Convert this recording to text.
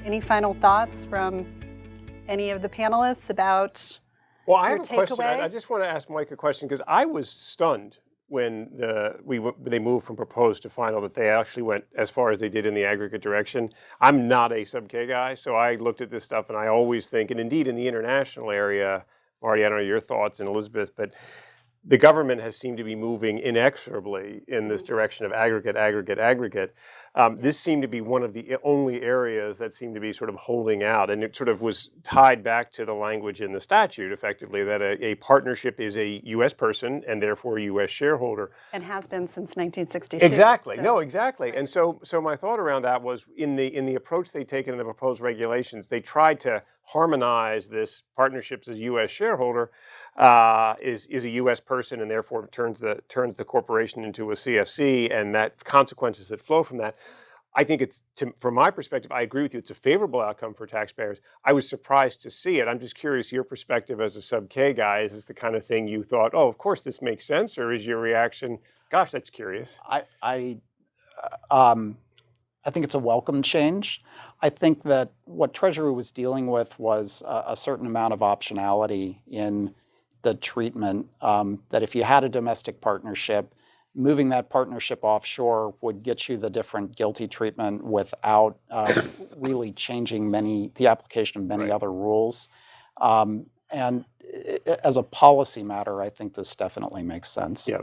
Any final thoughts from any of the panelists about Well, I your have a question. takeaway? I just want to ask Mike a question because I was stunned when they moved from proposed to final that they actually went as far as they did in the aggregate direction. I'm not a sub-K guy, so I looked at this stuff and I always think, and indeed in the international area, Marty, I don't know your thoughts, and Elizabeth, but the government has seemed to be moving inexorably in this direction of aggregate, aggregate, aggregate. This seemed to be one of the only areas that seemed to be sort of holding out, and it sort of was tied back to the language in the statute, effectively, that a partnership is a U.S. person and therefore a U.S. shareholder. And has been since 1962. Exactly. So. No, exactly. Right. And so my thought around that was in the approach they taken in the proposed regulations, they tried to harmonize this partnerships as U.S. shareholder is a U.S. person and therefore turns the corporation into a CFC, and that consequences that flow from that. I think from my perspective, I agree with you. It's a favorable outcome for taxpayers. I was surprised to see it. I'm just curious, your perspective as a sub-K guy, is this the kind of thing you thought, oh, of course this makes sense, or is your reaction, gosh, that's curious? I think it's a welcome change. I think that what Treasury was dealing with was a certain amount of optionality in the treatment, that if you had a domestic partnership, moving that partnership offshore would get you the different GILTI treatment without really changing the application of many other rules. And as a policy matter, I think this definitely makes sense. Yeah.